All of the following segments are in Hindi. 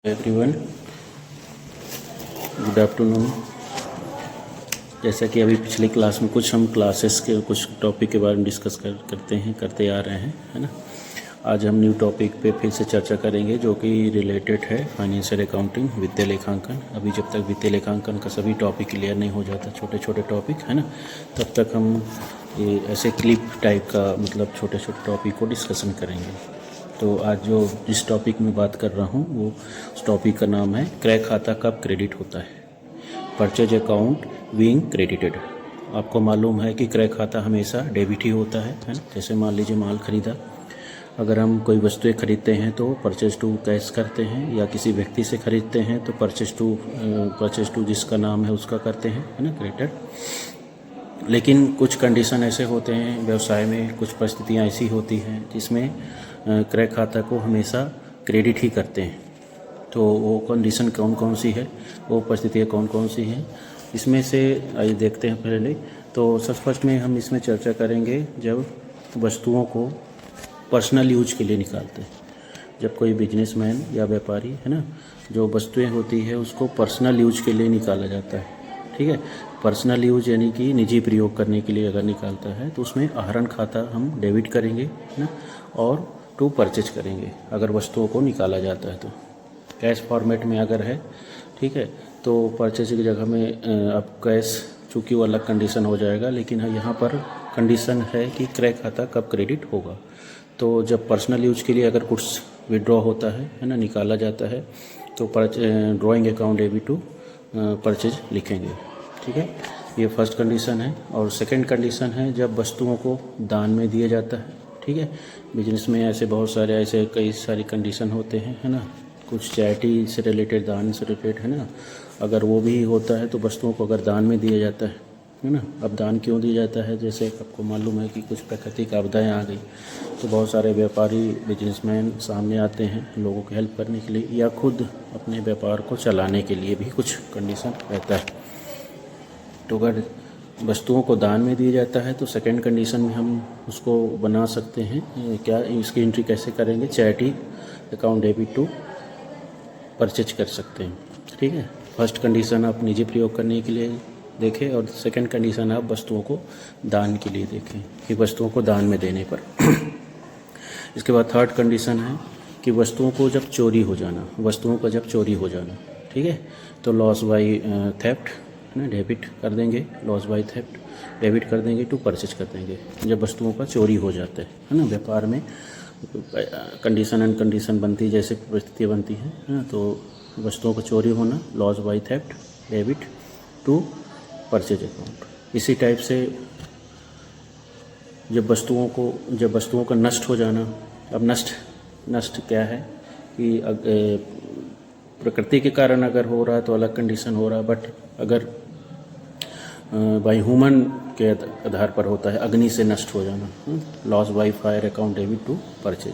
Everyone, good afternoon. जैसा कि अभी पिछली क्लास में कुछ हम क्लासेस के कुछ टॉपिक के बारे में डिस्कस करते आ रहे हैं, है ना। आज हम न्यू टॉपिक पे फिर से चर्चा करेंगे जो कि रिलेटेड है फाइनेंशियल अकाउंटिंग, वित्तीय लेखांकन। अभी जब तक वित्तीय लेखांकन का सभी टॉपिक क्लियर नहीं हो जाता, छोटे छोटे टॉपिक, है ना, तब तक हम ये ऐसे क्लिप टाइप का मतलब छोटे छोटे टॉपिक को डिस्कशन करेंगे। तो आज जो जिस टॉपिक में बात कर रहा हूँ वो उस टॉपिक का नाम है क्रय खाता कब क्रेडिट होता है, परचेज अकाउंट बीइंग क्रेडिटेड। आपको मालूम है कि क्रय खाता हमेशा डेबिट ही होता है ना। जैसे मान लीजिए माल खरीदा, अगर हम कोई वस्तुएं खरीदते हैं तो परचेज टू कैश करते हैं, या किसी व्यक्ति से खरीदते हैं तो परचेज टू जिसका नाम है उसका करते हैं, है ना, क्रेडिटेड। लेकिन कुछ कंडीशन ऐसे होते हैं व्यवसाय में, कुछ परिस्थितियाँ ऐसी होती हैं जिसमें क्रय खाता को हमेशा क्रेडिट ही करते हैं। तो वो कंडीशन कौन कौन सी है, वो परिस्थितियाँ कौन कौन सी हैं, इसमें से आइए देखते हैं। पहले तो सबसे फर्स्ट में हम इसमें चर्चा करेंगे जब वस्तुओं को पर्सनल यूज के लिए निकालते हैं। जब कोई बिजनेसमैन या व्यापारी, है ना, जो वस्तुएं होती है उसको पर्सनल यूज के लिए निकाला जाता है, ठीक है। पर्सनल यूज यानी कि निजी प्रयोग करने के लिए अगर निकालता है तो उसमें आहरण खाता हम डेबिट करेंगे, है ना, और टू परचेज करेंगे अगर वस्तुओं को निकाला जाता है तो। कैश फॉर्मेट में अगर है, ठीक है, तो परचेज की जगह में अब कैश, चूँकि वो अलग कंडीशन हो जाएगा, लेकिन यहाँ पर कंडीशन है कि क्रय खाता कब क्रेडिट होगा। तो जब पर्सनल यूज के लिए अगर कुछ विड्रॉ होता है ना, निकाला जाता है, तो drawing account debit to purchase लिखेंगे, ठीक है। ये फर्स्ट कंडीशन है। और सेकंड कंडीशन है जब वस्तुओं को दान में दिया जाता है, ठीक है। बिजनेस में ऐसे बहुत सारे ऐसे कई सारी कंडीशन होते हैं, है ना। कुछ चैरिटी से रिलेटेड, दान से रिलेटेड, है ना, अगर वो भी होता है तो वस्तुओं को अगर दान में दिया जाता है ना। अब दान क्यों दिया जाता है, जैसे आपको मालूम है कि कुछ प्राकृतिक आपदाएं आ गई तो बहुत सारे व्यापारी, बिजनेसमैन सामने आते हैं लोगों की हेल्प करने के लिए, या खुद अपने व्यापार को चलाने के लिए भी कुछ कंडीशन रहता है। तो अगर वस्तुओं को दान में दिया जाता है तो सेकंड कंडीशन में हम उसको बना सकते हैं, क्या इसकी एंट्री कैसे करेंगे, charity account debit to purchase कर सकते हैं, ठीक है। फर्स्ट कंडीशन आप निजी प्रयोग करने के लिए देखें, और सेकंड कंडीशन आप वस्तुओं को दान के लिए देखें कि वस्तुओं को दान में देने पर। इसके बाद थर्ड कंडीशन है कि वस्तुओं को जब चोरी हो जाना, ठीक है, तो लॉस बाई थेफ्ट, है ना, डेबिट कर देंगे, लॉस बाई थेफ्ट डेबिट कर देंगे, टू परचेज कर देंगे जब वस्तुओं का चोरी हो जाता है ना। व्यापार में कंडीशन एंड कंडीशन बनती है, जैसे परिस्थितियाँ बनती हैं ना, तो वस्तुओं का चोरी होना, loss by theft debit to purchase account. इसी टाइप से जब वस्तुओं का नष्ट हो जाना, अब नष्ट क्या है कि प्रकृति के कारण अगर हो रहा है तो अलग कंडीशन हो रहा है, बट अगर बाई ह्यूमन के आधार पर होता है, अग्नि से नष्ट हो जाना, loss by fire account debit to purchase,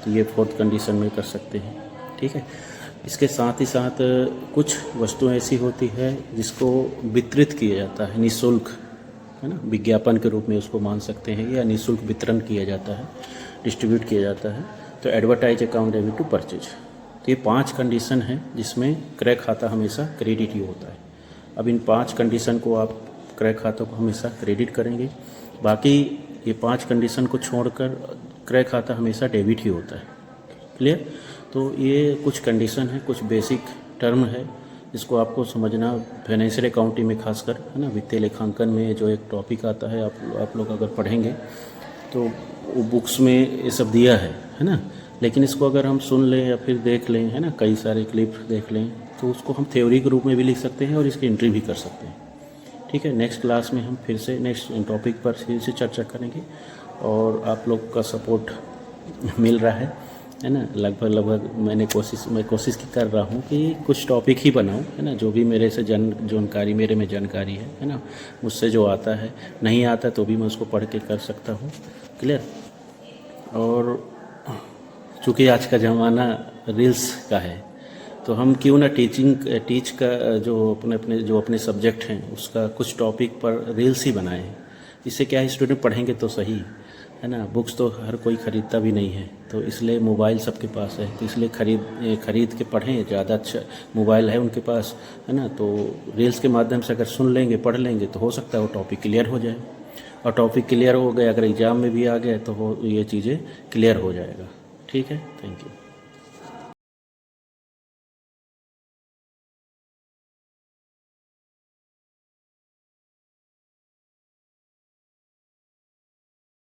तो ये फोर्थ कंडीशन में कर सकते हैं, ठीक है। इसके साथ ही साथ कुछ वस्तुएं ऐसी होती है जिसको वितरित किया जाता है निःशुल्क, है ना, विज्ञापन के रूप में उसको मान सकते हैं, या निःशुल्क वितरण किया जाता है, डिस्ट्रीब्यूट किया जाता है, तो advertise account debit to purchase. तो ये 5 कंडीशन है जिसमें क्रय खाता हमेशा क्रेडिट ही होता है। अब इन 5 कंडीशन को आप क्रय खातों को हमेशा क्रेडिट करेंगे, बाकी ये 5 कंडीशन को छोड़कर क्रय खाता हमेशा डेबिट ही होता है, क्लियर। तो ये कुछ कंडीशन है, कुछ बेसिक टर्म है जिसको आपको समझना फाइनेंशियल अकाउंटिंग में खासकर, है ना, वित्तीय लेखांकन में जो एक टॉपिक आता है, आप लोग अगर पढ़ेंगे तो वो बुक्स में ये सब दिया है ना। लेकिन इसको अगर हम सुन लें या फिर देख लें, है ना, कई सारे क्लिप देख लें, तो उसको हम थ्योरी के रूप में भी लिख सकते हैं और इसकी एंट्री भी कर सकते हैं, ठीक है। नेक्स्ट क्लास में हम फिर से नेक्स्ट टॉपिक पर फिर से चर्चा करेंगे, और आप लोग का सपोर्ट मिल रहा है ना। लगभग मैं कोशिश कर रहा हूँ कि कुछ टॉपिक ही बनाऊँ, है ना, जो भी मेरे से मेरे में जानकारी है ना, मुझसे जो आता है, नहीं आता तो भी मैं उसको पढ़ के कर सकता हूँ, क्लियर। और चूँकि आज का ज़माना रील्स का है, तो हम क्यों ना टीच का जो अपने सब्जेक्ट हैं उसका कुछ टॉपिक पर रील्स ही बनाए हैं। इससे क्या है, स्टूडेंट पढ़ेंगे तो सही, है ना। बुक्स तो हर कोई ख़रीदता भी नहीं है, तो इसलिए मोबाइल सबके पास है, तो इसलिए ख़रीद के पढ़ें। ज़्यादा अच्छा मोबाइल है उनके पास, है ना, तो रील्स के माध्यम से अगर सुन लेंगे पढ़ लेंगे तो हो सकता है वो टॉपिक क्लियर हो जाए। और टॉपिक क्लियर हो गया, अगर एग्ज़ाम में भी आ गए तो ये चीज़ें क्लियर हो जाएगा। ठीक है, थैंक यू।